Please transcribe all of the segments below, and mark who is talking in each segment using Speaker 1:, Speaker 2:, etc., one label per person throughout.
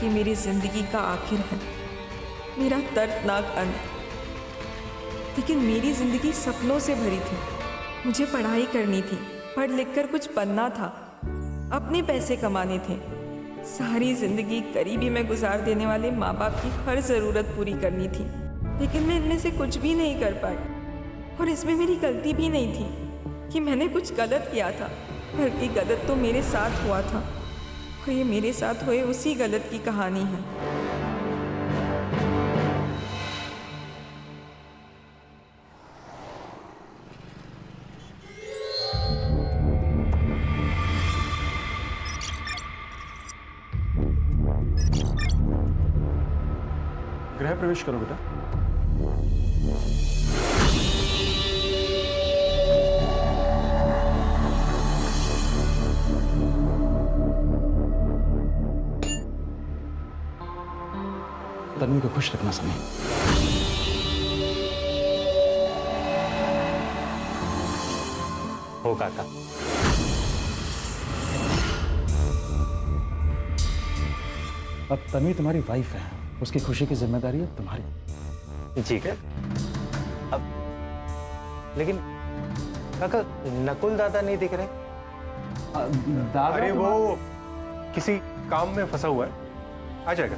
Speaker 1: ये मेरी जिंदगी का आखिर है, मेरा दर्दनाक अंत। लेकिन मेरी जिंदगी सपनों से भरी थी। मुझे पढ़ाई करनी थी, पढ़ लिख कर कुछ बनना था, अपने पैसे कमाने थे। सारी जिंदगी करीबी में गुजार देने वाले माँ बाप की हर ज़रूरत पूरी करनी थी। लेकिन मैं इनमें से कुछ भी नहीं कर पाई। और इसमें मेरी गलती भी नहीं थी कि मैंने कुछ गलत किया था, बल्कि गलत तो मेरे साथ हुआ था। और ये मेरे साथ हुए उसी गलत की कहानी है।
Speaker 2: गृह प्रवेश करो बेटा। तन्वी को खुश रखना समय।
Speaker 3: हो काका।
Speaker 2: अब तन्वी तुम्हारी वाइफ है, उसकी खुशी की जिम्मेदारी अब तुम्हारी।
Speaker 3: ठीक है। अब लेकिन काका नकुल दादा नहीं दिख रहे।
Speaker 2: दादा
Speaker 4: अरे वो किसी काम में फंसा हुआ है, आ जाएगा।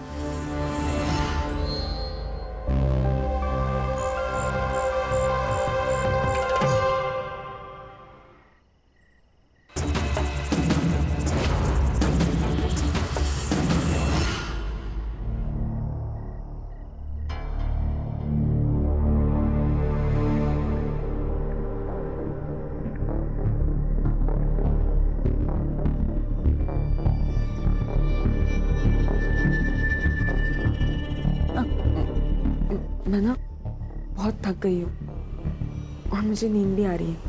Speaker 1: मैं ना बहुत थक गई हूँ और मुझे नींद भी आ रही है।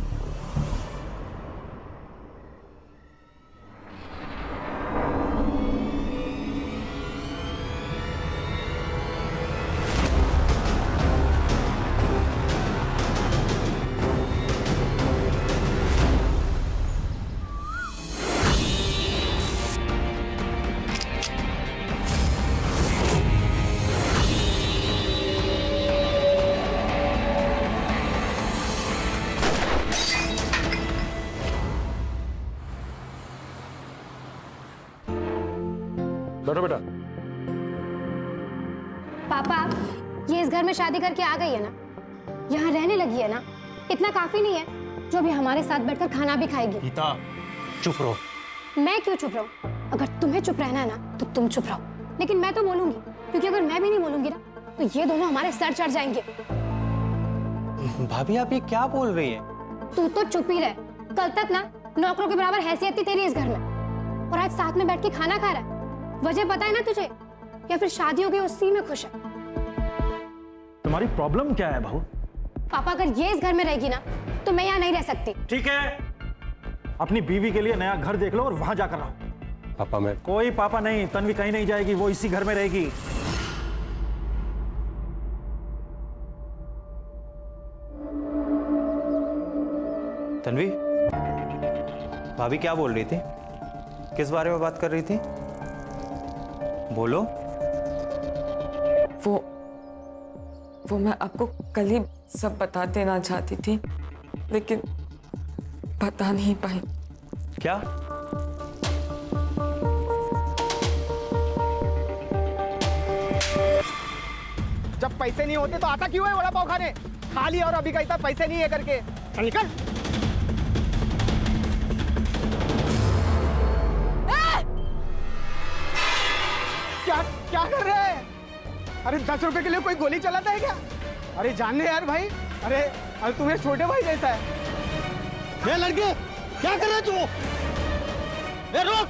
Speaker 2: बैठो बेटा।
Speaker 5: पापा, ये इस घर में शादी करके आ गई है ना, यहाँ रहने लगी है ना, इतना काफी नहीं है जो अभी हमारे साथ बैठकर खाना भी खाएगी।
Speaker 3: गीता चुप रहो।
Speaker 5: मैं क्यों चुप रहूं? अगर तुम्हें चुप रहना है ना तो तुम चुप रहो, लेकिन मैं तो बोलूंगी, क्योंकि अगर मैं भी नहीं बोलूंगी ना तो ये दोनों हमारे सर चढ़ जाएंगे।
Speaker 3: भाभी आप ये क्या बोल रही हैं?
Speaker 5: तू तो चुप ही रह। कल तक ना नौकरों के बराबर हैसियत थी तेरी इस घर में, और आज साथ में बैठ के खाना खा रहा है। वजह पता है ना तुझे, या फिर शादी हो गई उसी में खुश है?
Speaker 2: तुम्हारी प्रॉब्लम क्या है बहू?
Speaker 5: पापा, अगर ये इस घर में रहेगी ना तो मैं यहाँ नहीं रह सकती।
Speaker 2: ठीक है, अपनी बीवी के लिए नया घर देख लो और वहां जाकर रहो।
Speaker 4: पापा मैं
Speaker 2: कोई पापा नहीं, तन्वी कहीं नहीं जाएगी, वो इसी घर में रहेगी।
Speaker 3: तन्वी, भाभी क्या बोल रही थी? किस बारे में बात कर रही थी? बोलो।
Speaker 1: वो मैं आपको कल ही सब बता देना चाहती थी, लेकिन बता नहीं पाई।
Speaker 3: क्या?
Speaker 6: जब पैसे नहीं होते तो आता क्यों है वड़ा पाव खाने? खा लिया और अभी कहता पैसे नहीं है करके। चल निकल। क्या क्या कर रहे हैं? अरे 10 रुपए के लिए कोई गोली चलाता है क्या? अरे जानने यार भाई। अरे तुम्हें छोटे भाई जैसा है।
Speaker 7: लड़के क्या कर रहे तू? रुक।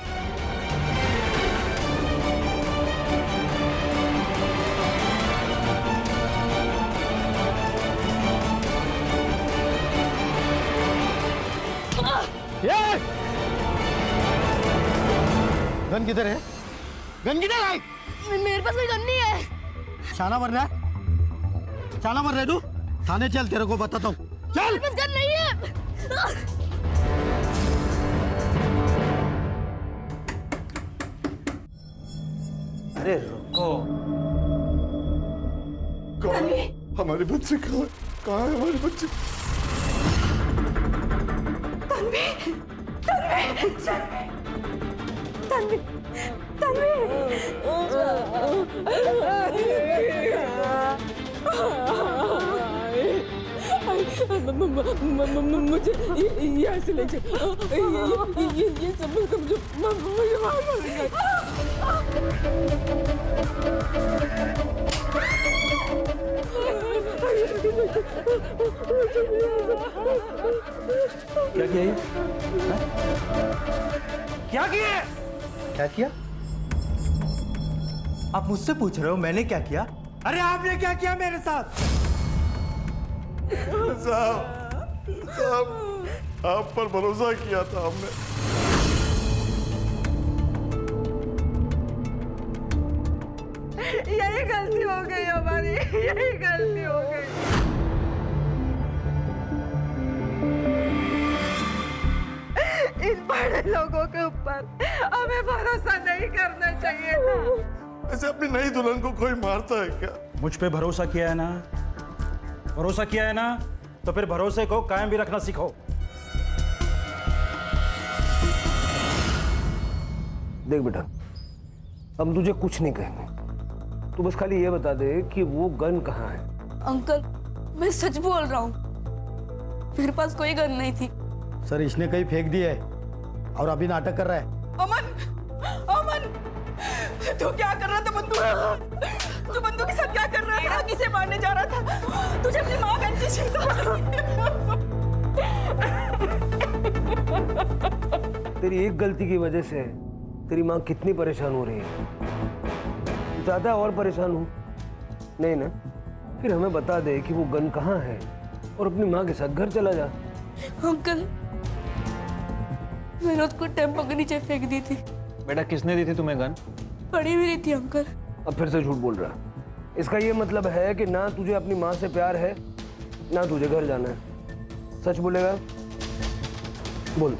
Speaker 6: गन किधर है? गन किधर है?
Speaker 5: मेरे पास कोई गन नहीं है।
Speaker 6: शाना मर रहा है? शाना मर रहा है तू? थाने चल, तेरे को बताता हूँ। चल।
Speaker 5: मेरे पास गन नहीं है।
Speaker 3: अरे रुको।
Speaker 7: हमारे बच्चे कहाँ है हमारे बच्चे?
Speaker 1: मुझे यहाँ से ले जाओ। ये सब मुझे मार
Speaker 2: क्या किया ये?
Speaker 3: क्या किया?
Speaker 6: क्या किया?
Speaker 3: आप मुझसे पूछ रहे हो मैंने क्या किया? अरे आपने क्या किया मेरे साथ?
Speaker 7: साहब, आप पर भरोसा किया था हमने।
Speaker 1: यही गलती हो गई हमारी, यही गलती हो गई। इन बड़े लोगों के ऊपर हमें भरोसा नहीं करना चाहिए था।
Speaker 7: ऐसे अपनी नई दुल्हन को कोई मारता है क्या?
Speaker 2: मुझ पे भरोसा किया है ना? भरोसा किया है ना? तो फिर भरोसे को कायम भी रखना सीखो।
Speaker 8: देख बेटा, हम तुझे कुछ नहीं कहेंगे, तू बस खाली ये बता दे कि वो गन कहाँ है।
Speaker 9: अंकल, मैं सच बोल रहा हूँ, मेरे पास कोई गन नहीं थी।
Speaker 6: सर, इसने कहीं फेंक दी है और अभी नाटक कर रहा है।
Speaker 1: अमन, अमन, तू क्या कर रहा था? बंदूक, तू बंदूक के साथ क्या कर रहा था? किसे मारने जा रहा था? तुझे अपनी माँ बनती
Speaker 8: तेरी एक गलती की वजह से तेरी माँ कितनी परेशान हो रही है। ज्यादा और परेशान हो नहीं ना? फिर हमें बता दे कि वो गन कहाँ है और अपनी माँ के साथ घर चला जा।
Speaker 9: अंकल, मैंने उसको टेम्पो के नीचे फेंक दी थी।
Speaker 2: बेटा, किसने दी थी तुम्हें गन?
Speaker 9: पड़ी भी नहीं थी अंकल।
Speaker 8: अब फिर से झूठ बोल रहा। इसका ये मतलब है कि ना तुझे अपनी माँ से प्यार है ना तुझे घर जाना है। सच बोलेगा? बोल।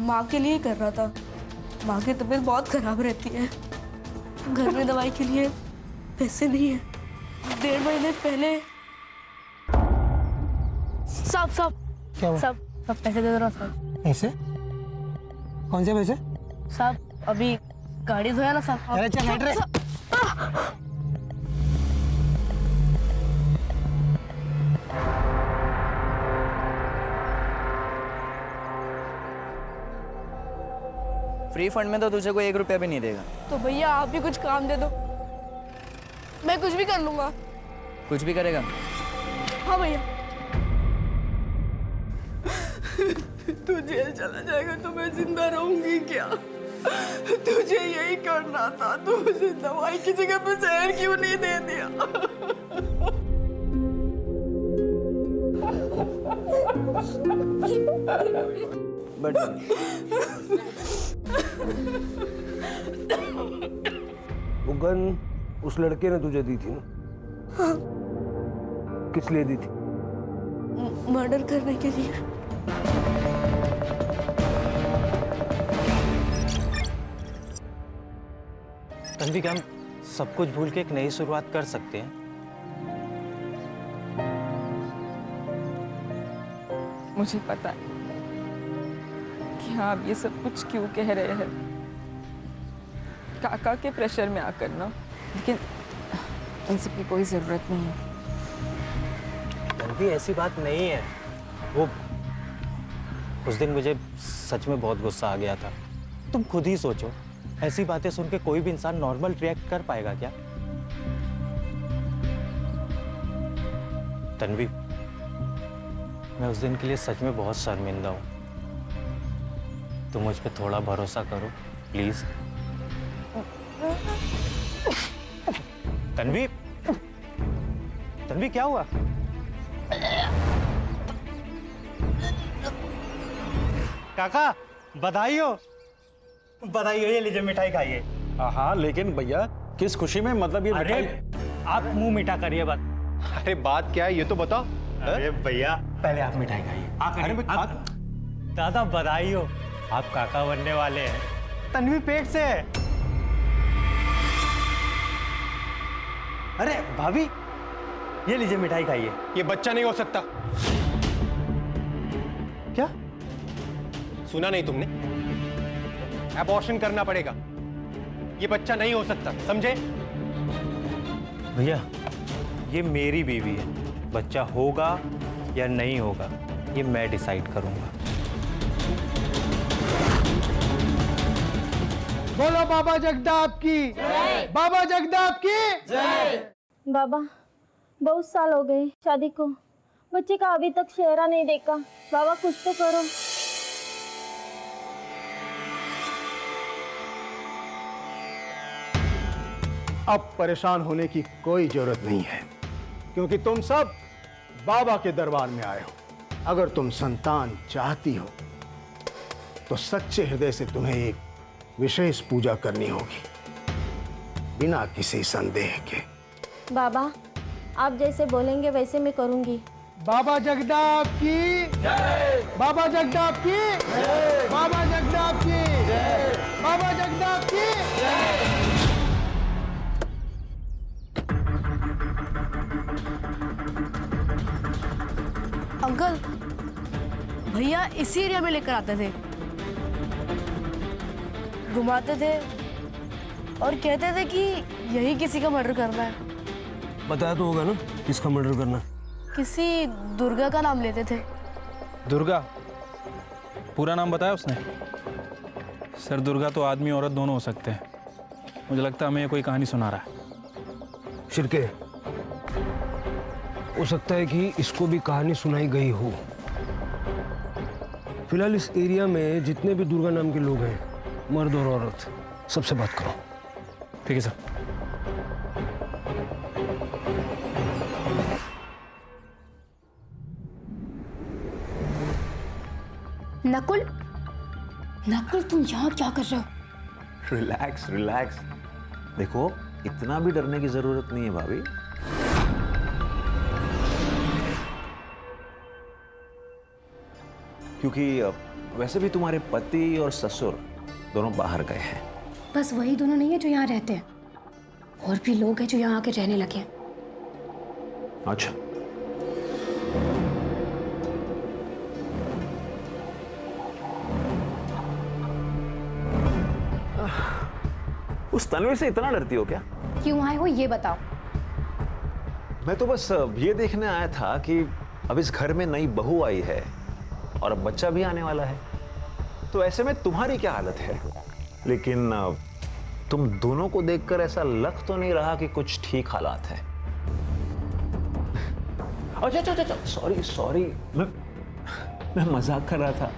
Speaker 9: माँ के लिए कर रहा था, माँ की तबीयत बहुत खराब रहती है, घर में दवाई के लिए पैसे नहीं है। 1.5 महीने पहले सब
Speaker 6: क्या हुआ?
Speaker 9: सब पैसे दे दो ना सब।
Speaker 6: पैसे? कौन से पैसे?
Speaker 9: सब अभी गाड़ी धोया ना सब।
Speaker 6: अरे चल हट रे।
Speaker 10: फ्री फंड में तो तुझे कोई 1 रुपया भी नहीं देगा।
Speaker 9: तो भैया आप भी कुछ काम दे दो, मैं कुछ भी कर लूंगा।
Speaker 10: कुछ भी करेगा?
Speaker 9: हाँ भैया।
Speaker 1: तू जेल चला जाएगा तो मैं जिंदा रहूंगी क्या? तुझे यही करना था, तू उसे दवाई की जगह पे जहर क्यों नहीं दे दिया?
Speaker 8: बट वो गन उस लड़के ने तुझे दी थी ना?
Speaker 9: हाँ।
Speaker 8: किस लिए दी थी?
Speaker 9: मर्डर करने के लिए।
Speaker 3: तन्वी, क्या हम सब कुछ भूल के एक नई शुरुआत कर सकते हैं?
Speaker 1: मुझे पता है कि आप ये सब कुछ क्यों कह रहे हैं, काका के प्रेशर में आकर ना, लेकिन इन सब की कोई जरूरत नहीं है।
Speaker 3: तन्वी, ऐसी बात नहीं है। वो उस दिन मुझे सच में बहुत गुस्सा आ गया था। तुम खुद ही सोचो, ऐसी बातें सुन के कोई भी इंसान नॉर्मल रिएक्ट कर पाएगा क्या? तन्वी, मैं उस दिन के लिए सच में बहुत शर्मिंदा हूँ। तुम मुझ पे थोड़ा भरोसा करो प्लीज। तन्वी, तन्वी क्या हुआ? काका, बधाई हो। बधाई हो, ये लीजिए मिठाई खाइए।
Speaker 2: हाँ लेकिन भैया किस खुशी में, मतलब ये
Speaker 3: अरे
Speaker 2: मिठाई?
Speaker 3: आप मुंह मीठा करिए बस।
Speaker 4: अरे बात क्या है ये तो बताओ।
Speaker 3: अरे भैया पहले आप मिठाई खाइए।
Speaker 4: अरे
Speaker 3: दादा बधाई हो, आप काका बनने वाले हैं। तन्वी पेट से है। अरे भाभी ये लीजिए मिठाई खाइए।
Speaker 4: ये बच्चा नहीं हो सकता।
Speaker 3: क्या?
Speaker 4: सुना नहीं तुमने? अबॉर्शन करना पड़ेगा, ये बच्चा नहीं हो सकता, समझे?
Speaker 3: भैया ये मेरी बीवी है, बच्चा होगा या नहीं होगा ये मैं डिसाइड करूंगा।
Speaker 6: बोलो बाबा जगदाप की जय। बाबा जगदाप की जय।
Speaker 11: बाबा बहुत साल हो गए शादी को, बच्चे का अभी तक चेहरा नहीं देखा। बाबा कुछ तो करो।
Speaker 6: अब परेशान होने की कोई जरूरत नहीं है, क्योंकि तुम सब बाबा के दरबार में आए हो। अगर तुम संतान चाहती हो तो सच्चे हृदय से तुम्हें एक विशेष पूजा करनी होगी, बिना किसी संदेह के।
Speaker 11: बाबा आप जैसे बोलेंगे वैसे मैं करूंगी।
Speaker 6: बाबा जगदाप की जय। बाबा जगदाप की जय। बाबा जगदाप की जय। बाबा जगदाप की जय।
Speaker 9: अंकल भैया इसी एरिया में लेकर आते थे, घुमाते थे और कहते थे कि यही किसी का मर्डर करना है।
Speaker 8: बताया तो होगा ना किसका मर्डर करना।
Speaker 9: किसी दुर्गा का नाम लेते थे।
Speaker 12: दुर्गा? पूरा नाम बताया उसने? सर दुर्गा तो आदमी औरत दोनों हो सकते हैं। मुझे लगता है हमें ये कोई कहानी सुना रहा है।
Speaker 8: शिरके, हो सकता है कि इसको भी कहानी सुनाई गई हो। फिलहाल इस एरिया में जितने भी दुर्गा नाम के लोग हैं, मर्द और औरत, सबसे बात करो।
Speaker 12: ठीक है सर।
Speaker 5: नकुल, नकुल तुम यहाँ क्या कर रहे हो?
Speaker 13: Relax relax. देखो इतना भी डरने की जरूरत नहीं है भाभी। क्योंकि वैसे भी तुम्हारे पति और ससुर दोनों बाहर गए हैं।
Speaker 5: बस वही दोनों नहीं है जो यहाँ रहते हैं, और भी लोग हैं जो यहाँ आके रहने लगे हैं।
Speaker 13: अच्छा, उस तन्वी से इतना डरती हो क्या?
Speaker 5: क्यों आए हो ये बताओ।
Speaker 13: मैं तो बस ये देखने आया था कि अब इस घर में नई बहू आई है और अब बच्चा भी आने वाला है, तो ऐसे में तुम्हारी क्या हालत है? लेकिन तुम दोनों को देखकर ऐसा लग तो नहीं रहा कि कुछ ठीक हालात है। अच्छा, सॉरी सॉरी, मैं मजाक कर रहा था।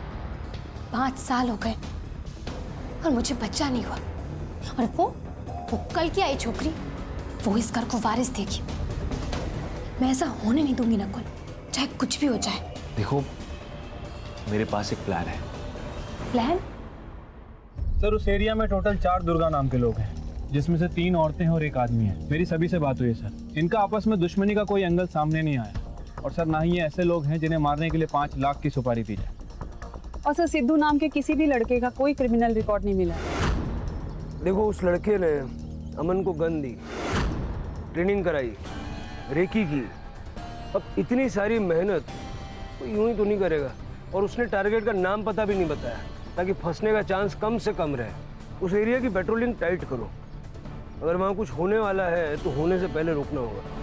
Speaker 5: 5 साल हो गए और मुझे बच्चा नहीं हुआ, और वो कल की आई छोकरी, वो इस घर को वारिस देगी। मैं ऐसा होने नहीं दूंगी नकुल, चाहे कुछ भी हो जाए।
Speaker 13: देखो मेरे पास एक प्लान है।
Speaker 5: प्लान?
Speaker 12: सर उस एरिया में टोटल 4 दुर्गा नाम के लोग हैं, जिसमें से 3 औरतें हैं और 1 आदमी है। मेरी सभी से बात हुई है सर। इनका आपस में दुश्मनी का कोई एंगल सामने नहीं आया, और सर ना ही ये ऐसे लोग हैं जिन्हें मारने के लिए 5 लाख की सुपारी दी जाए।
Speaker 14: और सर सिद्धू नाम के किसी भी लड़के का कोई क्रिमिनल रिकॉर्ड नहीं मिला।
Speaker 8: देखो उस लड़के ने अमन को गन दी, ट्रेनिंग कराई, रेकी की। अब इतनी सारी मेहनत कोई यूं ही तो नहीं करेगा, और उसने टारगेट का नाम पता भी नहीं बताया, ताकि फंसने का चांस कम से कम रहे। उस एरिया की पेट्रोलिंग टाइट करो, अगर वहाँ कुछ होने वाला है तो होने से पहले रोकना होगा।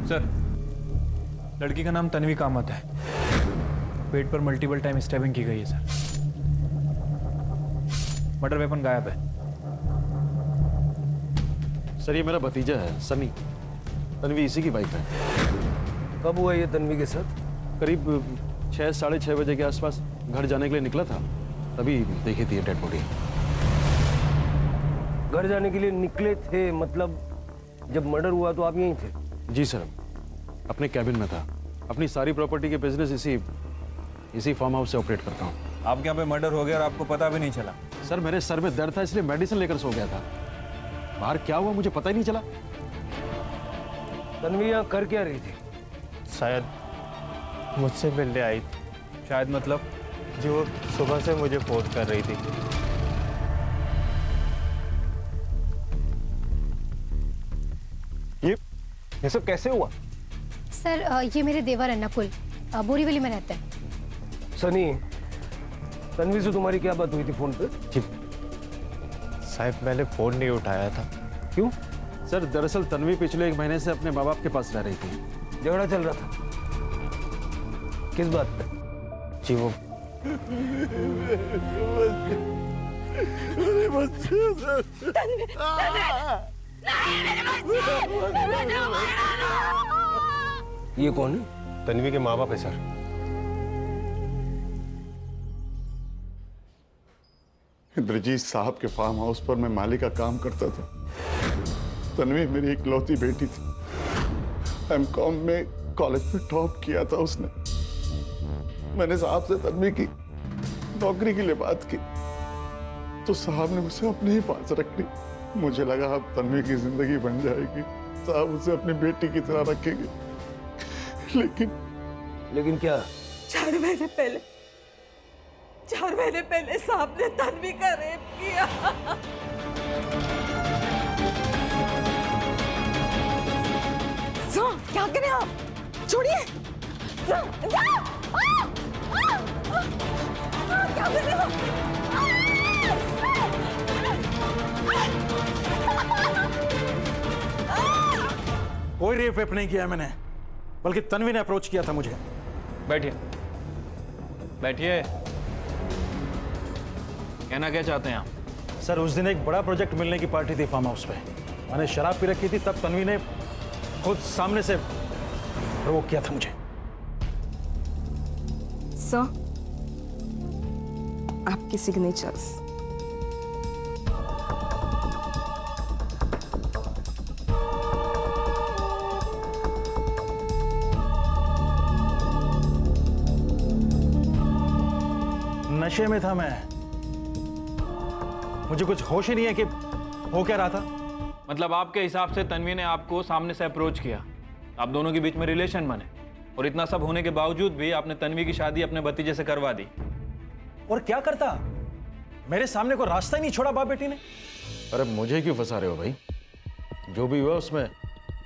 Speaker 12: सर, लड़की का नाम तन्वी कामत है। पेट पर मल्टीपल टाइम स्टैबिंग की गई है सर। मर्डर वेपन गायब है।
Speaker 2: सर ये मेरा भतीजा है सनी, तन्वी इसी की वाइफ है।
Speaker 8: कब हुआ ये तन्वी के साथ?
Speaker 2: करीब 6 साढ़े 6 बजे के आसपास घर जाने के लिए निकला था, तभी देखी थी डेड बॉडी।
Speaker 8: घर जाने के लिए निकले थे मतलब जब मर्डर हुआ तो आप यहीं थे?
Speaker 2: जी सर, अपने कैबिन में था। अपनी सारी प्रॉपर्टी के बिजनेस इसी फार्म हाउस से ऑपरेट करता हूँ।
Speaker 12: आपके यहाँ पे मर्डर हो गया और आपको पता भी नहीं चला?
Speaker 2: सर मेरे सर में दर्द था इसलिए मेडिसिन लेकर सो गया था। बाहर क्या हुआ मुझे पता ही नहीं चला।
Speaker 8: तन्वी यहाँ कर क्या रही थी?
Speaker 3: शायद मुझसे मिलने आई।
Speaker 12: शायद मतलब?
Speaker 3: जी वो सुबह से मुझे फोन कर रही थी।
Speaker 13: ये सब कैसे हुआ?
Speaker 5: सर ये मेरे देवर है नकुल, बोरीवली में रहते हैं।
Speaker 8: सनी, तन्वी से तुम्हारी क्या बात हुई थी फोन पे?
Speaker 3: जी साहब मैंने फोन नहीं उठाया था।
Speaker 8: क्यों?
Speaker 2: सर दरअसल तन्वी पिछले 1 महीने से अपने माँ बाप के पास रह रही थी।
Speaker 8: झगड़ा चल रहा था? किस बात पे?
Speaker 3: जी वो
Speaker 8: ये कौन है?
Speaker 4: तन्वी के माँ बाप है सर।
Speaker 7: इंद्रजीत साहब के फार्म हाउस पर मैं माली का काम करता था। तन्वी मेरी इकलौती बेटी थी। एमकॉम में कॉलेज में टॉप किया था उसने। मैंने साहब से तन्वी की नौकरी के लिए बात की तो साहब ने उसे अपने ही पास रख ली। मुझे लगा अब तन्वी की जिंदगी बन जाएगी, साहब उसे अपनी बेटी की तरह रखेंगे।
Speaker 8: लेकिन क्या?
Speaker 1: 4 महीने पहले साहब ने तन्वी का रेप किया। क्या करें आप? छोड़िए। क्या कर रहे हो?
Speaker 2: कोई रेप वेप नहीं किया मैंने, बल्कि तन्वी ने अप्रोच किया था मुझे।
Speaker 12: बैठिए बैठिए। कहना क्या चाहते हैं आप?
Speaker 2: सर उस दिन एक बड़ा प्रोजेक्ट मिलने की पार्टी थी फार्म हाउस पे। मैंने शराब पी रखी थी, तब तन्वी ने खुद सामने से प्रोवोक किया था मुझे।
Speaker 1: सर, आपके सिग्नेचर्स।
Speaker 2: नशे में था मैं, मुझे कुछ होश ही नहीं है कि हो क्या रहा था।
Speaker 12: मतलब आपके हिसाब से तन्वी ने आपको सामने से अप्रोच किया, आप दोनों के बीच में रिलेशन बने, और इतना सब होने के बावजूद भी आपने तन्वी की शादी अपने भतीजे से करवा दी।
Speaker 2: और क्या करता, मेरे सामने को रास्ता ही नहीं छोड़ा बाप बेटी ने। अरे मुझे क्यों फंसा रहे हो भाई? जो भी हुआ उसमें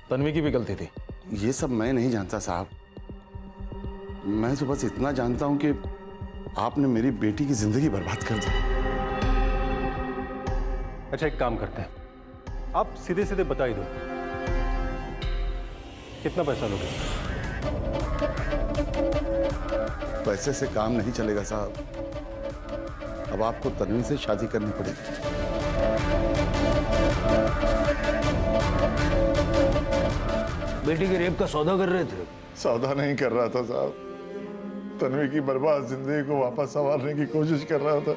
Speaker 2: तन्वी की भी गलती थी।
Speaker 7: ये सब मैं नहीं जानता साहब। मैं तो बस इतना जानता हूं कि आपने मेरी बेटी की जिंदगी बर्बाद कर दी।
Speaker 4: अच्छा एक काम करते हैं, आप सीधे सीधे बता ही दो कितना पैसा लोगे?
Speaker 7: पैसे से काम नहीं चलेगा साहब। अब आपको तन्वी से शादी करनी पड़ेगी।
Speaker 8: बेटी के रेप का सौदा कर रहे थे?
Speaker 7: सौदा नहीं कर रहा था साहब, तन्वी की बर्बाद जिंदगी को वापस संवारने की कोशिश कर रहा था।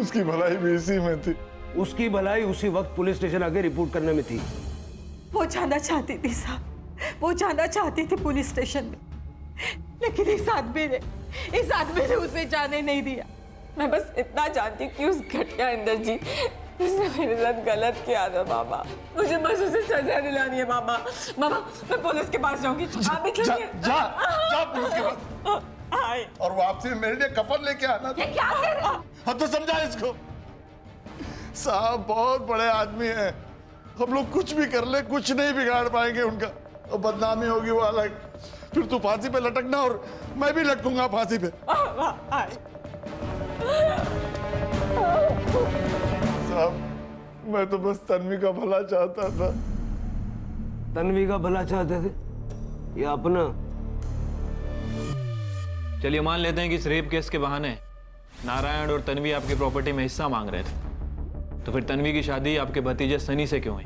Speaker 7: उसकी भलाई भी इसी में थी।
Speaker 8: उसकी भलाई उसी वक्त पुलिस स्टेशन आके रिपोर्ट करने में थी।
Speaker 1: वो जाना चाहती थी साहब, वो जाना चाहती थी पुलिस स्टेशन में, लेकिन इस आदमी ने उसे जाने नहीं दिया। मैं बस इतना जानती कि उस घटिया इंद्रजीत उसने मेरे साथ गलत किया था मामा। मुझे बस उसे सजा दिलानी है मामा। मामा मैं पुलिस के पास जाऊंगी। आप भी चलिए।
Speaker 7: जा पुलिस के पास और वापसी में मेरे लिए कफन लेके आना।
Speaker 1: ये क्या कर रहे हो?
Speaker 7: हाँ तो समझा इसको। साहब बहुत बड़े आदमी हैं, हम लोग कुछ भी कर ले कुछ नहीं बिगाड़ पाएंगे उनका। और बदनामी होगी वो अलग, फिर तू फांसी पे लटकना और मैं भी लटकूंगा फांसी पे। साहब मैं तो बस तन्वी का भला चाहता था।
Speaker 8: तन्वी का भला चाहते थे या अपना?
Speaker 12: चलिए मान लेते हैं कि इस रेप केस के बहाने नारायण और तन्वी आपकी प्रॉपर्टी में हिस्सा मांग रहे थे, तो फिर तन्वी की शादी आपके भतीजे सनी से क्यों हुई?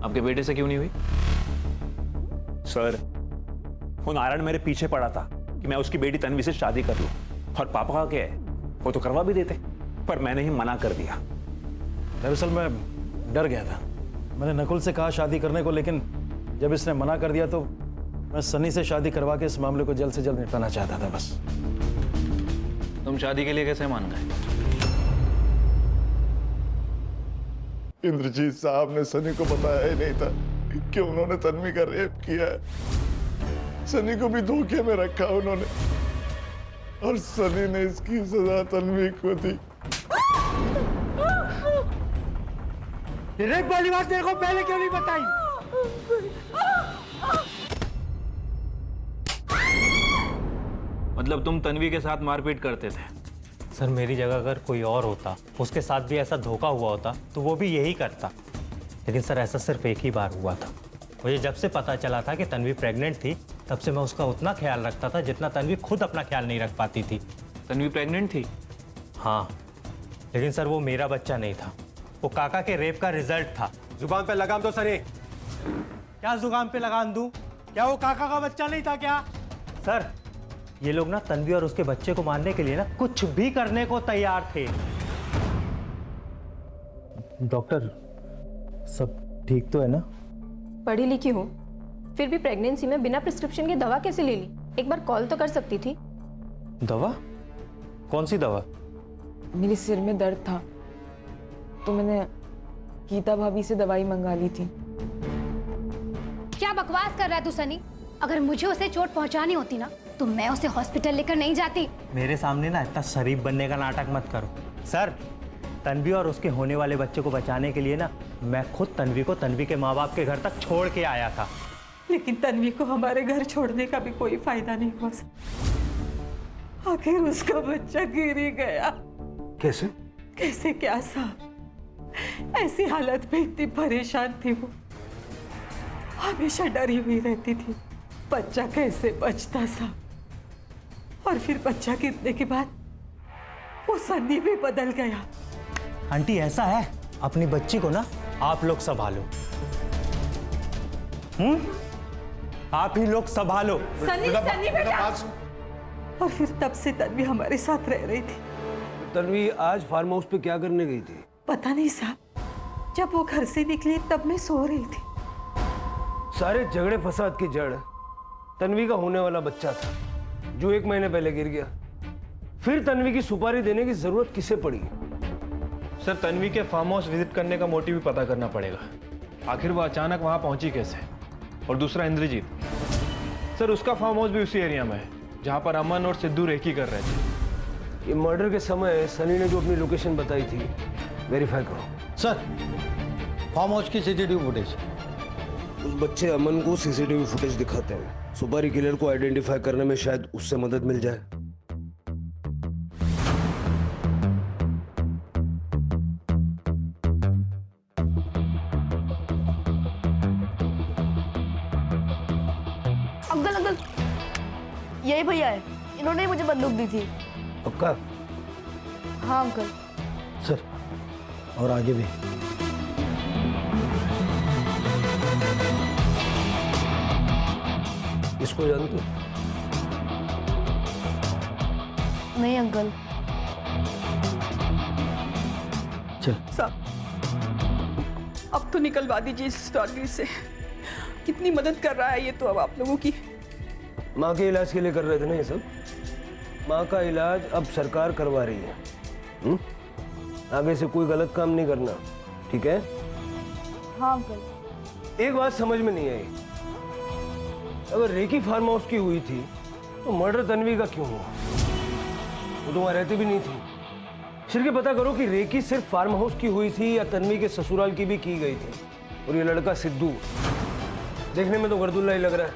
Speaker 12: आपके बेटे से क्यों नहीं हुई?
Speaker 13: सर, वो नारायण मेरे पीछे पड़ा था कि मैं उसकी बेटी तन्वी से शादी कर लूं, और पापा का क्या है, वो तो करवा भी देते, पर मैंने ही मना कर दिया।
Speaker 2: दरअसल मैं डर गया था। मैंने नकुल से कहा शादी करने को, लेकिन जब इसने मना कर दिया तो मैं सनी से शादी करवा के इस मामले को जल्द से जल्द निपटाना चाहता था बस।
Speaker 12: तुम शादी के लिए कैसे मान गए?
Speaker 7: इंद्रजीत साहब ने सनी को बताया ही नहीं था कि उन्होंने तन्वी का रेप किया है। सनी को भी धोखे में रखा उन्होंने, और सनी ने इसकी सजा तन्वी को दी।
Speaker 8: रेप वाली बात तेरे को पहले क्यों नहीं बताई?
Speaker 12: मतलब तुम तन्वी के साथ मारपीट करते थे?
Speaker 3: सर, मेरी जगह अगर कोई और होता, उसके साथ भी ऐसा धोखा हुआ होता, तो वो भी यही करता। लेकिन सर, ऐसा सिर्फ एक ही बार हुआ था। मुझे जब से पता चला था कि तन्वी प्रेग्नेंट थी, तब से मैं उसका उतना ख्याल रखता था जितना तन्वी खुद अपना ख्याल नहीं रख पाती थी।
Speaker 12: तन्वी प्रेग्नेंट थी?
Speaker 3: हाँ, लेकिन सर वो मेरा बच्चा नहीं था, वो काका के रेप का रिजल्ट था।
Speaker 4: जुबान पे लगाम दो सनी।
Speaker 3: क्या जुबान पे लगाम दूं? क्या वो काका का बच्चा नहीं था क्या? सर, ये लोग ना तन्वी और उसके बच्चे को मारने के लिए ना कुछ भी करने को तैयार थे। डॉक्टर, सब ठीक तो है ना?
Speaker 15: पढ़ी लिखी हूँ, फिर भी प्रेगनेंसी में बिना प्रिस्क्रिप्शन के दवा कैसे ले ली? एक बार कॉल तो कर सकती थी।
Speaker 3: दवा? कौन सी दवा?
Speaker 1: मेरे सिर में दर्द था तो मैंने गीता भाभी से दवाई मंगा ली थी।
Speaker 5: क्या बकवास कर रहा है तू सनी? अगर मुझे उसे चोट पहुंचानी होती ना, तो मैं उसे हॉस्पिटल लेकर नहीं जाती।
Speaker 3: मेरे सामने ना इतना शरीफ बनने का नाटक मत करो। सर, तन्वी और उसके होने वाले बच्चे को बचाने के लिए ना मैं खुद तन्वी को तन्वी के माँ बाप के घर तक छोड़ के आया था।
Speaker 1: लेकिन तन्वी को हमारे घर छोड़ने का भी कोई फायदा नहीं हुआ। आखिर उसका बच्चा गिर ही गया।
Speaker 8: कैसे?
Speaker 1: कैसे क्या साहब, ऐसी हालत में इतनी परेशान थी वो, हमेशा डरी हुई रहती थी बच्चा कैसे बचता साहब। और फिर बच्चा गिरने के बाद वो सन्नी भी बदल गया।
Speaker 3: आंटी, ऐसा है, अपनी बच्ची को ना आप लोग संभालो। आप ही लोग संभालो।
Speaker 1: सन्नी बेटा। और फिर तब से तन्वी हमारे साथ रह रही थी।
Speaker 8: तन्वी आज फार्म हाउस पे क्या करने गई थी?
Speaker 1: पता नहीं साहब, जब वो घर से निकली तब मैं सो रही थी।
Speaker 8: सारे झगड़े फसाद की जड़ तन्वी का होने वाला बच्चा था, जो 1 महीने पहले गिर गया। फिर तन्वी की सुपारी देने की जरूरत किसे पड़ी?
Speaker 12: सर, तन्वी के फार्म हाउस विजिट करने का मोटिव भी पता करना पड़ेगा। आखिर वो अचानक वहां पहुंची कैसे? और दूसरा इंद्रजीत, सर उसका फार्म हाउस भी उसी एरिया में है जहां पर अमन और सिद्धू रेकी कर रहे थे।
Speaker 8: ये मर्डर के समय सनी ने जो अपनी लोकेशन बताई थी, वेरीफाई करो।
Speaker 16: सर, फार्म हाउस की सीसीटीवी फुटेज।
Speaker 8: उस बच्चे अमन को सीसीटीवी फुटेज दिखाते हैं। सुपारी किलर को आइडेंटिफाई करने में शायद उससे मदद मिल जाए।
Speaker 9: अंकल अंकल, यही भैया है, इन्होंने ही मुझे बंदूक दी थी।
Speaker 8: पक्का?
Speaker 9: हाँ अंकल।
Speaker 16: सर, और आगे भी।
Speaker 8: इसको जानते हो?
Speaker 9: नहीं अंकल।
Speaker 16: चल
Speaker 1: साहब, अब तो निकलवा दीजिए इस स्टोरी से। कितनी मदद कर रहा है ये तो अब आप लोगों की।
Speaker 8: माँ के इलाज के लिए कर रहे थे ना ये सब? माँ का इलाज अब सरकार करवा रही है। आगे से कोई गलत काम नहीं करना, ठीक है?
Speaker 9: हाँ अंकल।
Speaker 8: एक बात समझ में नहीं आई, अगर रेकी फार्म हाउस की हुई थी तो मर्डर तन्वी का क्यों हुआ? वो तो वहां रहती भी नहीं थी। फिर के पता करो कि रेकी सिर्फ फार्म हाउस की हुई थी या तन्वी के ससुराल की भी की गई थी। और ये लड़का सिद्धू देखने में तो गर्दुल्ला ही लग रहा है।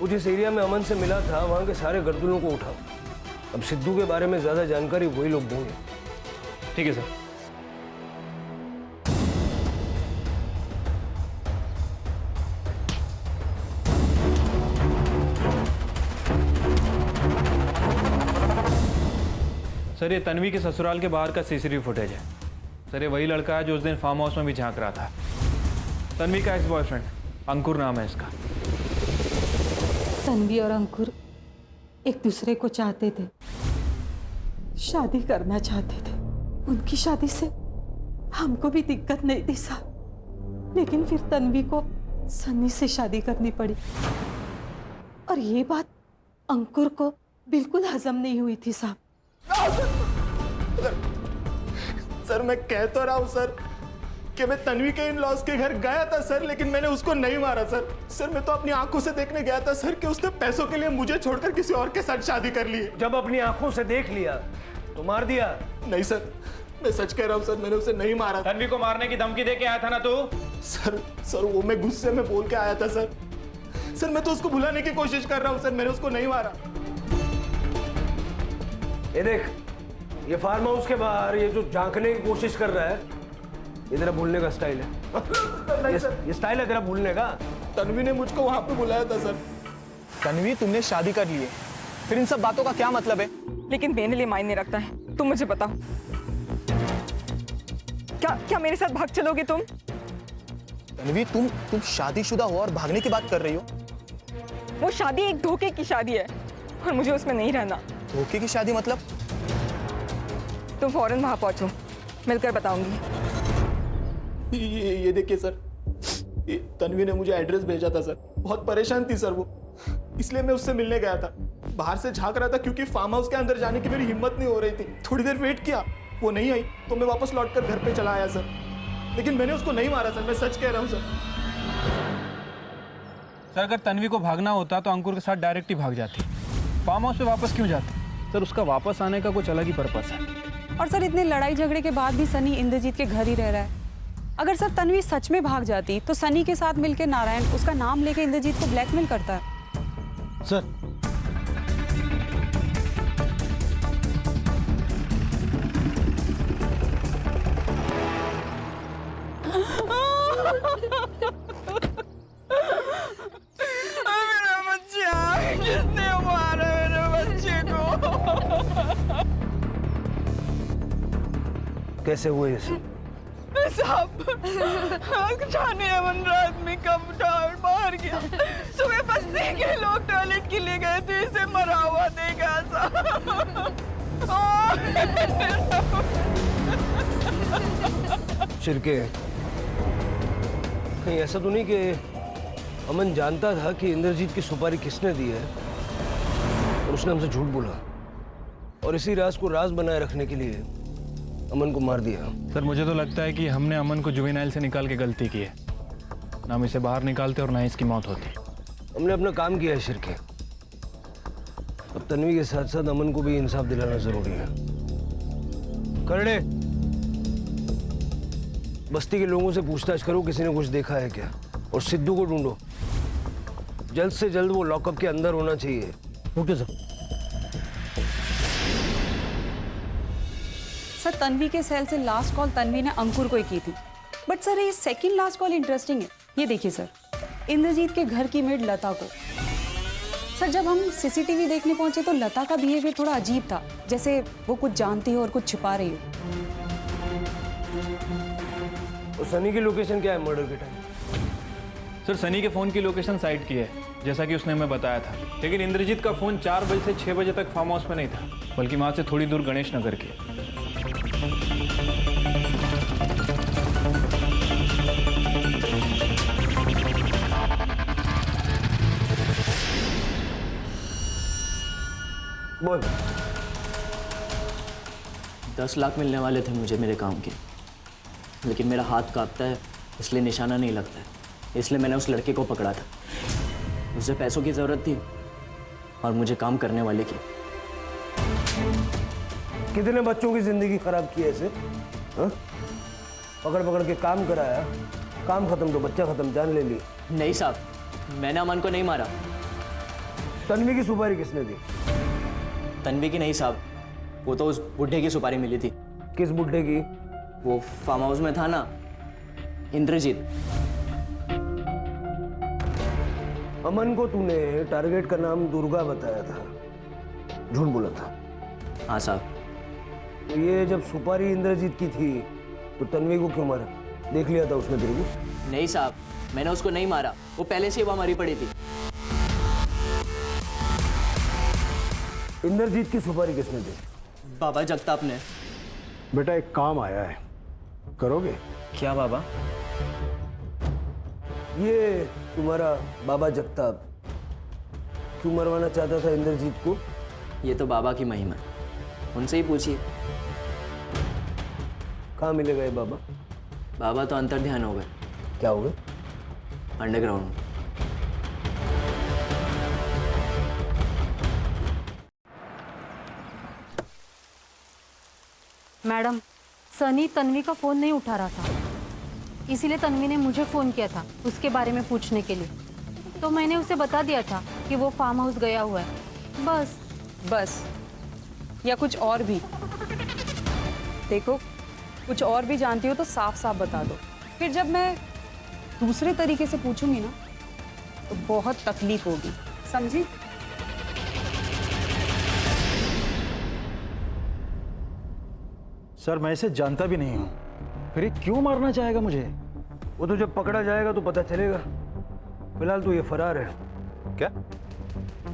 Speaker 8: वो जिस एरिया में अमन से मिला था वहां के सारे गर्दुल्लों को उठाओ। अब सिद्धू के बारे में ज्यादा जानकारी वही लोग देंगे।
Speaker 12: ठीक है सर। सर ये तन्वी के ससुराल के बाहर का सीसीटीवी फुटेज है। सर ये वही लड़का है जो उस दिन फार्म हाउस में भी झांक रहा था। तन्वी का एक्स बॉयफ्रेंड अंकुर नाम है इसका।
Speaker 14: तन्वी और अंकुर एक दूसरे को चाहते थे, शादी करना चाहते थे। उनकी शादी से हमको भी दिक्कत नहीं थी साहब, लेकिन फिर तन्वी को सन्नी से शादी करनी पड़ी और ये बात अंकुर को बिल्कुल हजम नहीं हुई थी साहब।
Speaker 6: सर मैं कह तो रहा हूँ सर कि मैं तन्वी के इन लॉस के घर गया था सर, लेकिन मैंने उसको नहीं मारा सर। सर मैं तो अपनी आंखों से देखने गया था सर कि उसने पैसों के लिए मुझे छोड़कर किसी और के साथ शादी कर ली है।
Speaker 8: जब अपनी आंखों से देख लिया तो मार दिया?
Speaker 6: नहीं सर, मैं सच कह रहा हूँ सर, मैंने उसे नहीं मारा।
Speaker 12: तन्वी को मारने की धमकी दे के आया था ना तू?
Speaker 6: सर वो मैं गुस्से में बोल के आया था सर। सर मैं तो उसको भुलाने की कोशिश कर रहा हूँ सर, मैंने उसको नहीं मारा।
Speaker 8: ये देख, ये फार्म हाउस के बाहर ये जो झांकने की कोशिश कर रहा है, ये तेरा भूलने का स्टाइल है। ये स्टाइल है तेरा भूलने का।
Speaker 6: तन्वी ने मुझको वहां पे बुलाया था सर।
Speaker 10: तन्वी तुमने शादी कर ली है, फिर इन सब बातों का क्या मतलब है?
Speaker 1: लेकिन मेरे लिए मायने रखता है। तुम मुझे बताओ, क्या मेरे साथ भाग चलोगे तुम?
Speaker 10: तन्वी तुम शादीशुदा हो और भागने की बात कर रही हो?
Speaker 1: वो शादी एक धोखे की शादी है और मुझे उसमें नहीं रहना।
Speaker 10: धोखे की शादी मतलब?
Speaker 1: तुम फौरन वहां पहुंचो, मिलकर बताऊंगी।
Speaker 6: ये देखिए सर, ये तन्वी ने मुझे एड्रेस भेजा था सर। बहुत परेशान थी सर वो, इसलिए मैं उससे मिलने गया था। बाहर से झांक रहा था क्योंकि फार्म हाउस के अंदर जाने की मेरी हिम्मत नहीं हो रही थी। थोड़ी देर वेट किया, वो नहीं आई तो मैं वापस लौटकर घर पे चला आया सर। लेकिन मैंने उसको नहीं मारा सर, मैं सच कह रहा हूँ सर।
Speaker 12: सर अगर तन्वी को भागना होता तो अंकुर के साथ डायरेक्ट ही भाग जाती। फार्म हाउस पे वापस क्यों जाती? सर उसका वापस आने का कुछ अलग ही पर्पस है।
Speaker 14: और सर इतने लड़ाई झगड़े के बाद भी सनी इंद्रजीत के घर ही रह रहा है। अगर सर तन्वी सच में भाग जाती तो सनी के साथ मिलकर नारायण उसका नाम लेके इंद्रजीत को ब्लैकमेल करता है।
Speaker 16: सर
Speaker 1: मेरा बच्चा, किसने मारा मेरे बच्चे को?
Speaker 8: कैसे हुए इसे?
Speaker 1: साहब, जाने अमन रात में कब बाहर गया। सुबह बस्ती के लोग टॉयलेट के लिए गए थे, इसे मरा हुआ देखा
Speaker 8: शिरके, कहीं ऐसा तो नहीं कि अमन जानता था कि इंद्रजीत की सुपारी किसने दी है और उसने हमसे झूठ बोला और इसी राज को राज बनाए रखने के लिए अमन को मार दिया?
Speaker 12: सर मुझे तो लगता है कि हमने अमन को जुवेनाइल से निकाल के गलती की है। ना हम इसे बाहर निकालते और ना ही इसकी मौत होती।
Speaker 8: हमने अपना काम किया है शिरके। अब तन्वी के साथ साथ अमन को भी इंसाफ दिलाना जरूरी है। करड़े, बस्ती के लोगों से पूछताछ करो किसी ने कुछ देखा है क्या, और सिद्धू को ढूंढो। जल्द से जल्द वो लॉकअप के अंदर होना चाहिए।
Speaker 16: Okay sir.
Speaker 14: सर तन्वी के सेल से लास्ट कॉल तन्वी ने अंकुर को ही की थी, बट सर ये सेकंड लास्ट कॉल इंटरेस्टिंग है। ये देखिए सर, इंद्रजीत के घर की मेड लता को। सर जब हम सीसीटीवी देखने पहुंचे तो लता का बिहेवियर थोड़ा अजीब था, जैसे वो कुछ जानती हो और कुछ छिपा रही हो।
Speaker 8: और सनी की लोकेशन क्या है मर्डर के टाइम?
Speaker 12: सर सनी के फोन की लोकेशन साइट की है, जैसा कि उसने हमें बताया था। लेकिन इंद्रजीत का फोन 4 बजे से 6 बजे तक फार्म हाउस में नहीं था, बल्कि वहां से थोड़ी दूर गणेश नगर के।
Speaker 8: बोल।
Speaker 10: 10 लाख मिलने वाले थे मुझे मेरे काम के, लेकिन मेरा हाथ कांपता है इसलिए निशाना नहीं लगता है, इसलिए मैंने उस लड़के को पकड़ा था। उसे पैसों की ज़रूरत थी और मुझे काम करने वाले की।
Speaker 8: कितने बच्चों की जिंदगी खराब की ऐसे? पकड़ पकड़ के काम कराया, काम खत्म तो बच्चा खत्म, जान ले ली।
Speaker 10: नहीं साहब, मैंने अमन को नहीं मारा।
Speaker 8: तन्वी की सुपारी किसने दी?
Speaker 10: तन्वी की नहीं साहब, वो तो उस बुढ़े की सुपारी मिली थी।
Speaker 8: किस बुढ़े की?
Speaker 10: वो फार्म हाउस में था ना, इंद्रजीत।
Speaker 8: अमन को तूने टारगेट का नाम दुर्गा बताया था, झूठ बोला था?
Speaker 10: हाँ साहब,
Speaker 8: तो ये जब सुपारी इंद्रजीत की थी तो तन्वी को क्यों मारा? देख लिया था उसने तेरे को?
Speaker 10: नहीं साहब, मैंने उसको नहीं मारा, वो पहले से ही वहां मरी पड़ी थी।
Speaker 8: इंद्रजीत की सुपारी किसने दी?
Speaker 10: बाबा जगताप ने।
Speaker 6: बेटा एक काम आया है, करोगे?
Speaker 10: क्या बाबा?
Speaker 8: ये तुम्हारा बाबा जगताप क्यों मरवाना चाहता था इंद्रजीत को?
Speaker 10: ये तो बाबा की महिमा, उनसे ही पूछिए।
Speaker 8: कहाँ मिलेगा ये बाबा?
Speaker 10: बाबा तो अंतर ध्यान हो गए।
Speaker 8: क्या हो गए?
Speaker 10: अंडरग्राउंड।
Speaker 17: मैडम, सनी तन्वी का फ़ोन नहीं उठा रहा था, इसीलिए तन्वी ने मुझे फ़ोन किया था उसके बारे में पूछने के लिए। तो मैंने उसे बता दिया था कि वो फार्म हाउस गया हुआ है। बस
Speaker 18: या कुछ और भी? देखो, कुछ और भी जानती हो तो साफ साफ बता दो, फिर जब मैं दूसरे तरीके से पूछूंगी ना तो बहुत तकलीफ होगी, समझी?
Speaker 2: सर मैं इसे जानता भी नहीं हूँ, फिर ये क्यों मारना चाहेगा मुझे?
Speaker 8: वो तो जब पकड़ा जाएगा तो पता चलेगा। फिलहाल तो ये फरार है।
Speaker 4: क्या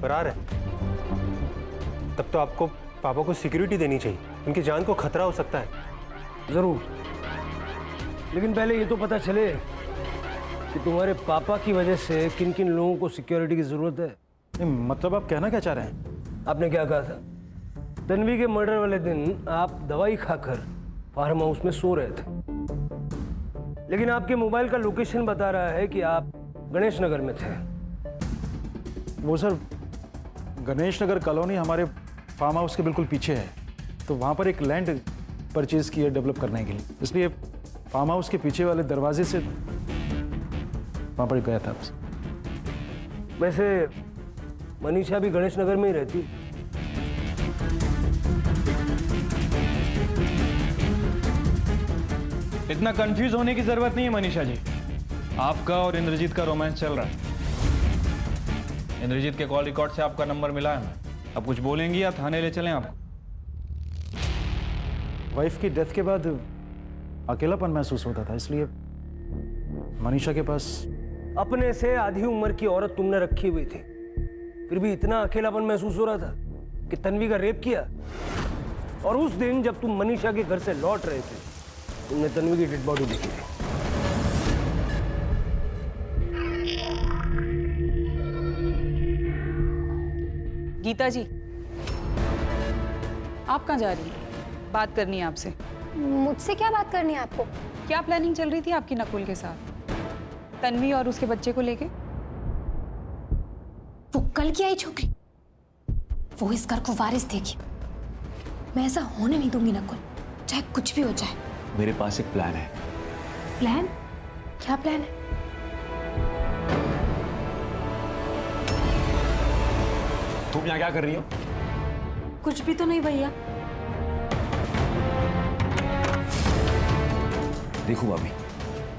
Speaker 4: फरार है? तब तो आपको पापा को सिक्योरिटी देनी चाहिए, उनकी जान को खतरा हो सकता है।
Speaker 8: जरूर, लेकिन पहले ये तो पता चले कि तुम्हारे पापा की वजह से किन किन लोगों को सिक्योरिटी की जरूरत है।
Speaker 2: नहीं, मतलब आप कहना क्या चाह रहे हैं?
Speaker 8: आपने क्या कहा था? तन्वी के मर्डर वाले दिन आप दवाई खाकर फार्म हाउस में सो रहे थे, लेकिन आपके मोबाइल का लोकेशन बता रहा है कि आप गणेश नगर में थे।
Speaker 2: वो सर, गणेश नगर कॉलोनी हमारे फार्म हाउस के बिल्कुल पीछे है, तो वहाँ पर एक लैंड परचेज की है डेवलप करने के लिए, इसलिए फार्म हाउस के पीछे वाले दरवाजे से वहाँ पर गया था।
Speaker 8: वैसे मनीषा भी गणेश नगर में ही रहती।
Speaker 12: इतना कंफ्यूज होने की जरूरत नहीं है मनीषा जी, आपका और इंद्रजीत का रोमांस चल रहा है। इंद्रजीत के कॉल रिकॉर्ड से आपका नंबर मिला है। अब कुछ बोलेंगी या थाने ले चलें आपको?
Speaker 2: वाइफ की डेथ के बाद अकेलापन महसूस होता था, इसलिए मनीषा के पास।
Speaker 8: अपने से आधी उम्र की औरत तुमने रखी हुई थी, फिर भी इतना अकेलापन महसूस हो रहा था कि तन्वी का रेप किया। और उस दिन जब तुम मनीषा के घर से लौट रहे थे, तुमने तन्वी की डेड बॉडी देखी थी।
Speaker 18: गीता जी, आप कहाँ जा रही हैं? बात करनी है आपसे।
Speaker 5: मुझसे क्या बात करनी है आपको?
Speaker 18: क्या प्लानिंग चल रही थी आपकी नकुल के साथ, तन्वी और उसके बच्चे को लेके?
Speaker 5: वो कल की आई छोकरी, वो इस घर को वारिस देगी। मैं ऐसा होने नहीं दूंगी नकुल, चाहे कुछ भी हो जाए।
Speaker 13: मेरे पास एक प्लान है।
Speaker 5: प्लान? क्या प्लान है?
Speaker 13: तुम यहाँ क्या कर रही हो?
Speaker 17: कुछ भी तो नहीं भैया।
Speaker 13: देखो भाभी,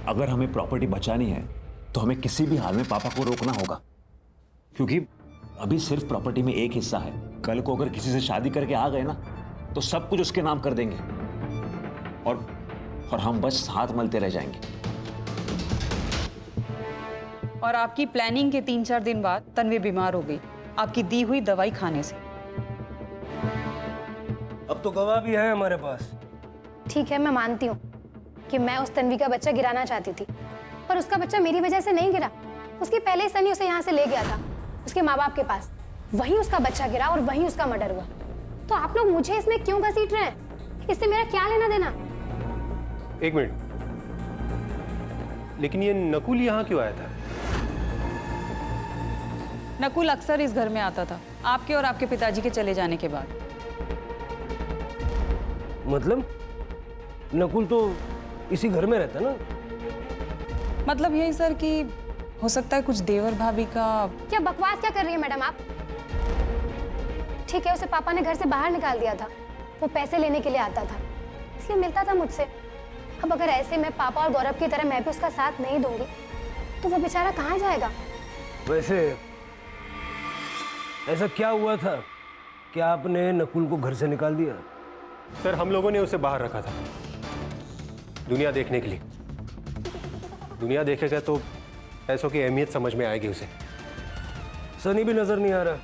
Speaker 13: अगर हमें प्रॉपर्टी बचानी है तो हमें किसी भी हाल में पापा को रोकना होगा, क्योंकि अभी सिर्फ प्रॉपर्टी में एक हिस्सा है। कल को अगर किसी से शादी करके आ गए ना तो सब कुछ उसके नाम कर देंगे और हम बस हाथ मलते रह जाएंगे।
Speaker 18: और आपकी प्लानिंग के 3-4 दिन बाद तन्वी बीमार हो गई आपकी दी हुई दवाई खाने से।
Speaker 8: अब तो गवाह भी है हमारे पास।
Speaker 5: ठीक है, मैं मानती हूँ कि मैं उस तन्वी का बच्चा गिराना चाहती थी, पर उसका बच्चा मेरी वजह से नहीं गिरा। उसकी पहले ही सनी उसे यहाँ से ले गया था उसके माँ बाप के पास, वहीं उसका बच्चा गिरा और वहीं उसका मर्डर हुआ। तो आप लोग मुझे इसमें क्यों घसीट रहे हैं? इससे मेरा क्या लेना देना?
Speaker 4: एक मिनट, लेकिन ये नकुल यहाँ क्यों आया था?
Speaker 18: नकुल अक्सर इस घर में आता था आपके और आपके पिताजी के चले जाने के बाद।
Speaker 8: मतलब नकुल तो इसी घर में रहता ना?
Speaker 18: मतलब यही सर कि हो सकता है कुछ देवर भाभी का।
Speaker 5: क्या बकवास क्या कर रही है मैडम आप? ठीक है, उसे पापा ने घर से बाहर निकाल दिया था, वो पैसे लेने के लिए आता था इसलिए मिलता था मुझसे। अब अगर ऐसे में पापा और गौरव की तरह मैं भी उसका साथ नहीं दूंगी तो वो बेचारा कहाँ जाएगा?
Speaker 8: वैसे ऐसा क्या हुआ था कि आपने नकुल को घर से निकाल दिया?
Speaker 4: सर हम लोगों ने उसे बाहर रखा था दुनिया देखने के लिए। दुनिया देखेगा तो पैसों की अहमियत समझ में आएगी उसे।
Speaker 8: सनी भी नजर नहीं आ रहा।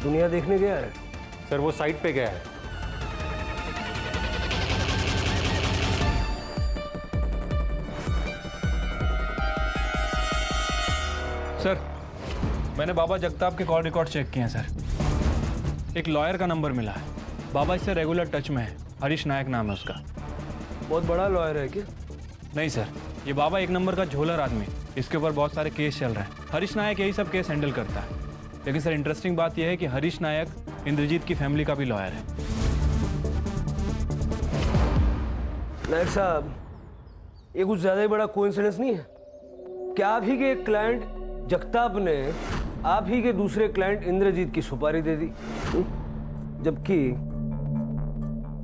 Speaker 8: दुनिया देखने गया है?
Speaker 4: सर वो साइट पे गया है।
Speaker 12: सर मैंने बाबा जगताप के कॉल रिकॉर्ड चेक किए हैं सर। एक लॉयर का नंबर मिला है। बाबा इससे रेगुलर टच में है। हरीश नायक नाम है उसका।
Speaker 8: बहुत बड़ा लॉयर है क्या?
Speaker 12: नहीं सर, ये बाबा एक नंबर का झोलर आदमी। इसके ऊपर बहुत सारे केस चल रहे हैं। हरीश नायक यही सब केस हैंडल करता है। लेकिन सर इंटरेस्टिंग बात यह है कि हरीश नायक इंद्रजीत की फैमिली का भी लॉयर है।
Speaker 8: नायक साहब, ये कुछ ज्यादा ही बड़ा कोइंसिडेंस नहीं है क्या? आप ही के एक क्लाइंट जगताप ने आप ही के दूसरे क्लाइंट इंद्रजीत की सुपारी दे दी, जबकि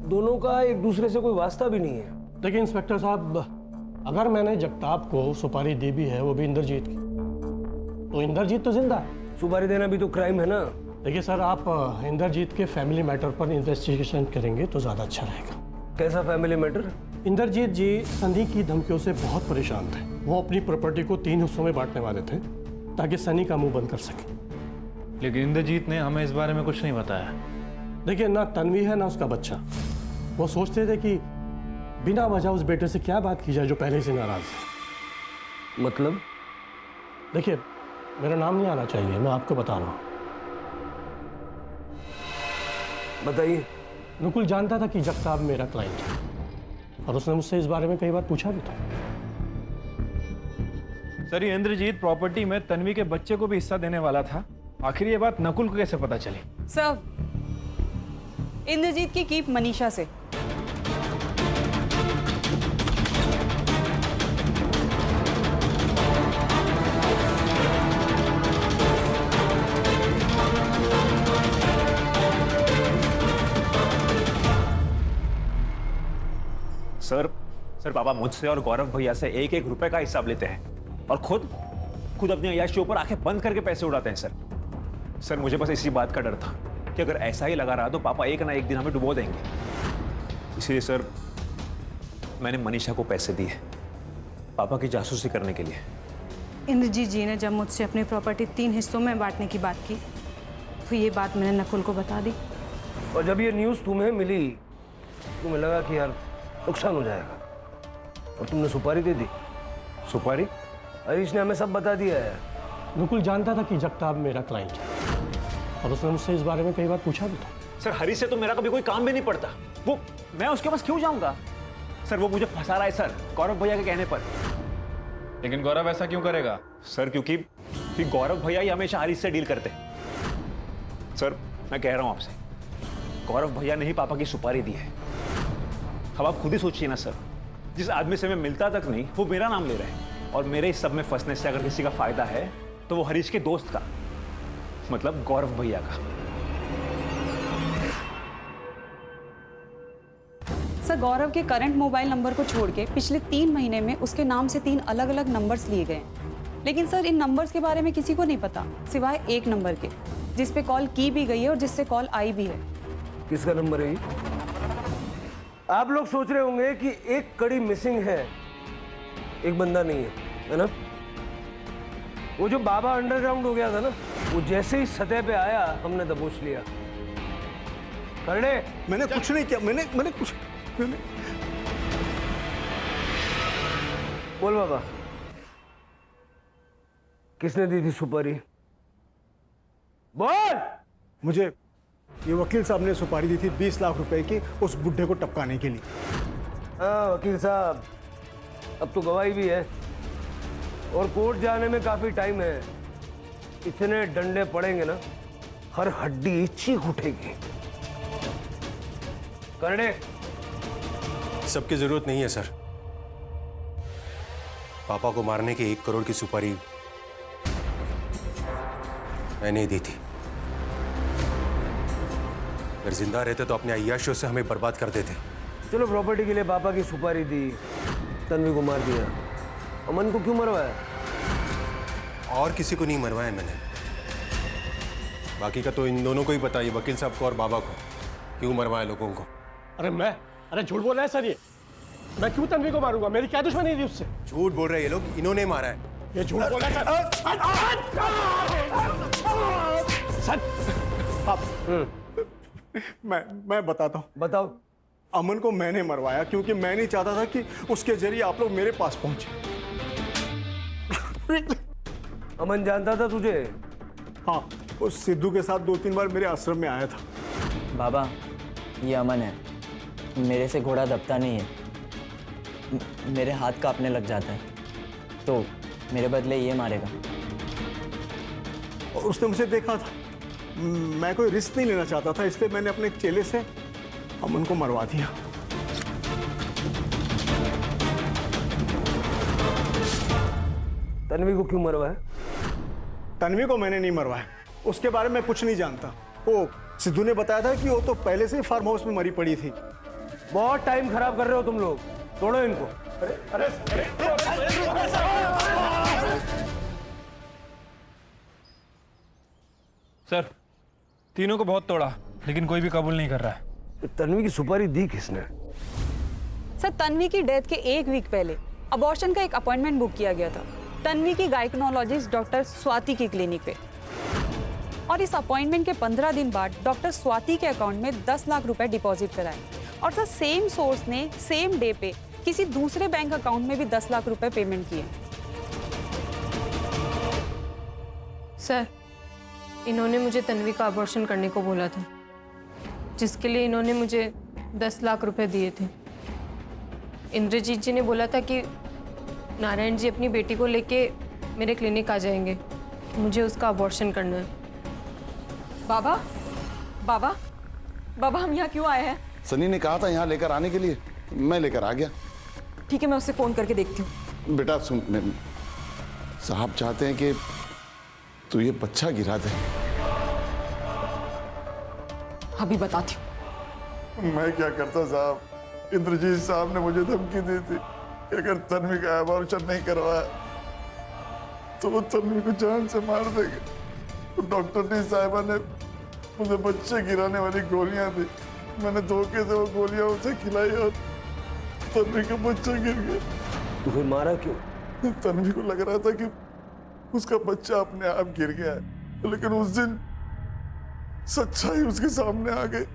Speaker 8: दोनों का एक दूसरे से कोई वास्ता भी नहीं है।
Speaker 19: देखिए इंस्पेक्टर साहब, अगर मैंने जगताप को सुपारी दी भी है, वो भी इंद्रजीत की, तो इंद्रजीत तो जिंदा है।
Speaker 8: सुपारी देना भी तो क्राइम है ना।
Speaker 19: देखिए सर, आप इंद्रजीत के फैमिली मैटर पर इन्वेस्टिगेशन करेंगे तो ज़्यादा अच्छा रहेगा।
Speaker 8: कैसा फैमिली मैटर?
Speaker 19: इंद्रजीत जी सनी की धमकियों से बहुत परेशान थे। वो अपनी प्रॉपर्टी को 3 हिस्सों में बांटने वाले थे ताकि सनी का मुंह बंद कर सके।
Speaker 12: लेकिन इंद्रजीत ने हमें इस बारे में कुछ नहीं बताया।
Speaker 19: देखिए, ना तन्वी है ना उसका बच्चा। वो सोचते थे कि बिना वजह उस बेटे से क्या बात की जाए जो पहले से नाराज है।
Speaker 8: मतलब?
Speaker 19: देखिए, मेरा नाम नहीं आना चाहिए, मैं आपको बता रहा हूँ।
Speaker 8: बताइए।
Speaker 19: नकुल जानता था कि जगताप मेरा क्लाइंट है और उसने मुझसे इस बारे में कई बार पूछा भी था।
Speaker 12: सर ये इंद्रजीत प्रॉपर्टी में तन्वी के बच्चे को भी हिस्सा देने वाला था। आखिर ये बात नकुल को कैसे पता चली?
Speaker 18: सर, इंद्रजीत की कीप मनीषा से।
Speaker 13: सर बाबा मुझसे और गौरव भैया से 1-1 रुपए का हिसाब लेते हैं और खुद अपनी अय्याशी पर आंखें बंद करके पैसे उड़ाते हैं। सर मुझे बस इसी बात का डर था कि अगर ऐसा ही लगा रहा तो पापा एक ना एक दिन हमें डुबो देंगे। इसीलिए सर मैंने मनीषा को पैसे दिए पापा की जासूसी करने के लिए।
Speaker 18: इंद्रजीत जी ने जब मुझसे अपनी प्रॉपर्टी 3 हिस्सों में बांटने की बात की तो ये बात मैंने नकुल को बता दी।
Speaker 8: और जब ये न्यूज़ तुम्हें मिली, तुम्हें लगा कि यार नुकसान हो जाएगा और तुमने सुपारी दे दी।
Speaker 13: सुपारी?
Speaker 8: हरीश ने हमें सब बता दिया है।
Speaker 19: नकुल जानता था कि जगताप मेरा क्लाइंट है और उसने मुझसे इस बारे में कई बार पूछा भी था।
Speaker 13: सर हरीश से तो मेरा कभी कोई काम भी नहीं पड़ता। वो मैं उसके पास क्यों जाऊंगा? सर वो मुझे फंसा रहा है सर, गौरव भैया के कहने पर।
Speaker 12: लेकिन गौरव ऐसा क्यों करेगा?
Speaker 13: सर क्योंकि गौरव भैया ही हमेशा हरीश से डील करते। सर मैं कह रहा हूं आपसे, गौरव भैया ने ही पापा की सुपारी दी है। अब आप खुद ही सोचिए ना सर, जिस आदमी से मैं मिलता तक नहीं वो मेरा नाम ले रहा है और मेरे इस सब में फंसने से अगर किसी का फायदा है तो वो हरीश के दोस्त का, मतलब गौरव भैया का।
Speaker 18: सर गौरव के करंट मोबाइल नंबर को छोड़ के पिछले 3 महीने में उसके नाम से 3 अलग-अलग नंबर्स लिए गए। लेकिन सर इन नंबर्स के बारे में किसी को नहीं पता सिवाय एक नंबर के, जिस पे कॉल की भी गई है और जिससे कॉल आई भी है।
Speaker 8: किसका नंबर है ये? आप लोग सोच रहे होंगे कि एक कड़ी मिसिंग है, एक बंदा नहीं है ना? वो जो बाबा अंडरग्राउंड हो गया था ना, वो जैसे ही सतह पे आया हमने दबोच लिया। करने
Speaker 6: मैंने कुछ नहीं किया। मैंने कुछ
Speaker 8: बोल बाबा, किसने दी थी सुपारी? बोल।
Speaker 6: मुझे ये वकील साहब ने सुपारी दी थी 20 लाख रुपए की, उस बुढ़े को टपकाने के लिए।
Speaker 8: हाँ वकील साहब, अब तो गवाही भी है और कोर्ट जाने में काफी टाइम है। इतने डंडे पड़ेंगे ना, हर हड्डी चीख उठेगी। करने
Speaker 4: सबकी जरूरत नहीं है सर। पापा को मारने की 1 करोड़ की सुपारी मैंने दी थी। अगर जिंदा रहते तो अपने अय्याशियों से हमें बर्बाद कर देते।
Speaker 8: चलो प्रॉपर्टी के लिए पापा की सुपारी दी, तन्वी को मार दिया। अमन को क्यों मरवाया?
Speaker 4: और किसी को नहीं मरवाया मैंने। बाकी का तो इन दोनों को ही पता है, वकील साहब को और बाबा को। क्यों मरवाए लोगों को?
Speaker 19: अरे झूठ बोल रहा है सर ये। मैं क्यों तन्वी को मारूंगा? मेरी क्या दुश्मनी थी उससे?
Speaker 4: झूठ बोल रहे हैं ये लोग, इन्होंने मारा है।
Speaker 19: ये झूठ बोल रहा है सर।
Speaker 6: मैं बताता हूँ। बताओ। अमन को मैंने मरवाया क्योंकि मैं नहीं चाहता था कि उसके जरिए आप लोग मेरे पास पहुंचे।
Speaker 8: अमन जानता था तुझे?
Speaker 6: हाँ, उस सिद्धू के साथ 2-3 बार मेरे आश्रम में आया था।
Speaker 10: बाबा, ये अमन है, मेरे से घोड़ा दबता नहीं है, मेरे हाथ कांपने लग जाता है, तो मेरे बदले ये मारेगा।
Speaker 6: और उसने मुझे देखा था, मैं कोई रिस्क नहीं लेना चाहता था, इसलिए मैंने अपने एक चेले से अमन को मरवा दिया।
Speaker 8: तन्वी को क्यों मरवाया?
Speaker 6: तन्वी को मैंने नहीं मरवाया, उसके बारे में कुछ नहीं जानता। वो सिद्धू ने बताया था कि वो तो पहले से ही फार्म हाउस में मरी पड़ी थी।
Speaker 8: बहुत टाइम खराब कर रहे हो तुम लोग, तोड़ो इनको।
Speaker 12: सर, तीनों को बहुत तोड़ा, लेकिन कोई भी कबूल नहीं कर रहा है।
Speaker 8: तन्वी की सुपारी दी किसने?
Speaker 18: सर, तन्वी की डेथ के 1 वीक पहले अबॉर्शन का एक अपॉइंटमेंट बुक किया गया था तन्वी की गायकोनोलॉजिस्ट डॉक्टर स्वाति की क्लिनिक पे, और इस अपॉइंटमेंट के 15 दिन बाद डॉक्टर स्वाति के अकाउंट में 10 लाख रुपए डिपॉजिट कराए। और सर, सेम सोर्स ने सेम डे पे किसी दूसरे बैंक अकाउंट में भी 10 लाख रुपए पेमेंट किए।
Speaker 15: सर, इन्होंने मुझे तन्वी का अबॉर्शन करने को बोला था, जिसके लिए इन्होंने मुझे 10 लाख रुपए दिए थे। इंद्रजीत जी ने बोला था कि नारायण जी अपनी बेटी को लेके मेरे क्लिनिक आ जाएंगे, मुझे उसका अबॉर्शन करना है।
Speaker 18: बाबा, बाबा, बाबा, हम यहाँ क्यों आए हैं?
Speaker 7: सनी ने कहा था यहाँ लेकर आने के लिए, मैं लेकर आ गया।
Speaker 18: ठीक है, मैं उससे फोन करके देखती हूँ।
Speaker 7: बेटा सुन, साहब चाहते हैं कि तू ये बच्चा गिरा दे।
Speaker 18: अभी बताती हूँ।
Speaker 7: मैं क्या करता साहब, इंद्रजीत साहब ने मुझे धमकी दी थी कि अगर तन्वी का अबॉर्शन नहीं करवाया तो वो तन्वी को जान से मार देंगे। तो डॉक्टर ने साहिबा ने मुझे बच्चे गिराने वाली गोलियां दी, मैंने धोखे से वो गोलियां उसे खिलाई और तन्वी का बच्चा गिर गया।
Speaker 8: तो फिर मारा क्यों?
Speaker 7: तन्वी को लग रहा था कि उसका बच्चा अपने आप गिर गया है, लेकिन उस दिन सच्चाई उसके सामने आ गई।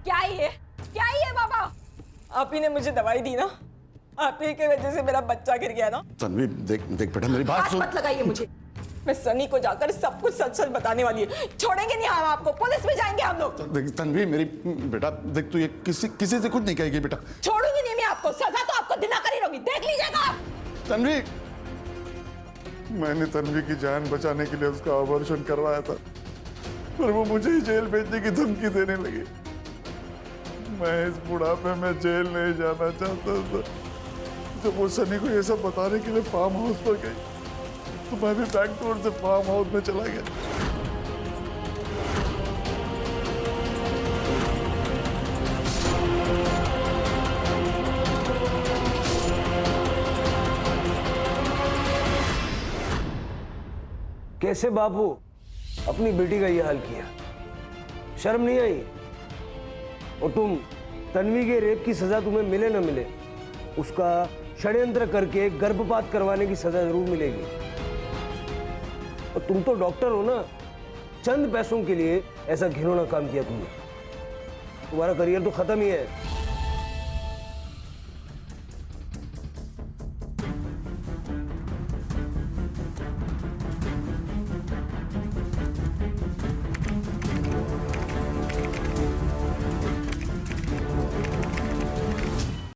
Speaker 1: क्या ये बाबा? आप ही ने मुझे दवाई दी ना, आप ही की वजह से मेरा बच्चा गिर गया ना।
Speaker 7: तन्वी देख बेटा, मेरी बात सुन।
Speaker 1: मत लगाइए मुझे, मैं सनी को जाकर सब कुछ सच सच बताने वाली है। छोड़ेंगे नहीं हम आपको, पुलिस में जाएंगे हम लोग।
Speaker 7: देख तन्वी, मेरी बेटा देख, तू ये किसी से कुछ नहीं कहेगी बेटा।
Speaker 1: छोड़ूंगी नहीं मैं आपको, सजा तो आपको दिलाकर ही रहोगी, देख लीजिएगा।
Speaker 7: तन्वी, मैंने तन्वी की जान बचाने के लिए उसका अबॉर्शन करवाया था, पर वो मुझे ही जेल भेजने की धमकी देने लगी। मैं इस बुढ़ापे में जेल नहीं जाना चाहता था। जब वो सनी को ये सब बताने के लिए फार्म हाउस पर गई तो मैं भी बैक डोर से फार्म हाउस में चला गया।
Speaker 8: कैसे बापू अपनी बेटी का ये हाल किया? शर्म नहीं आई? और तुम, तन्वी के रेप की सजा तुम्हें मिले न मिले, उसका षड्यंत्र करके गर्भपात करवाने की सजा जरूर मिलेगी। और तुम तो डॉक्टर हो ना, चंद पैसों के लिए ऐसा घिनौना काम किया तुमने। तुम्हारा करियर तो खत्म ही है।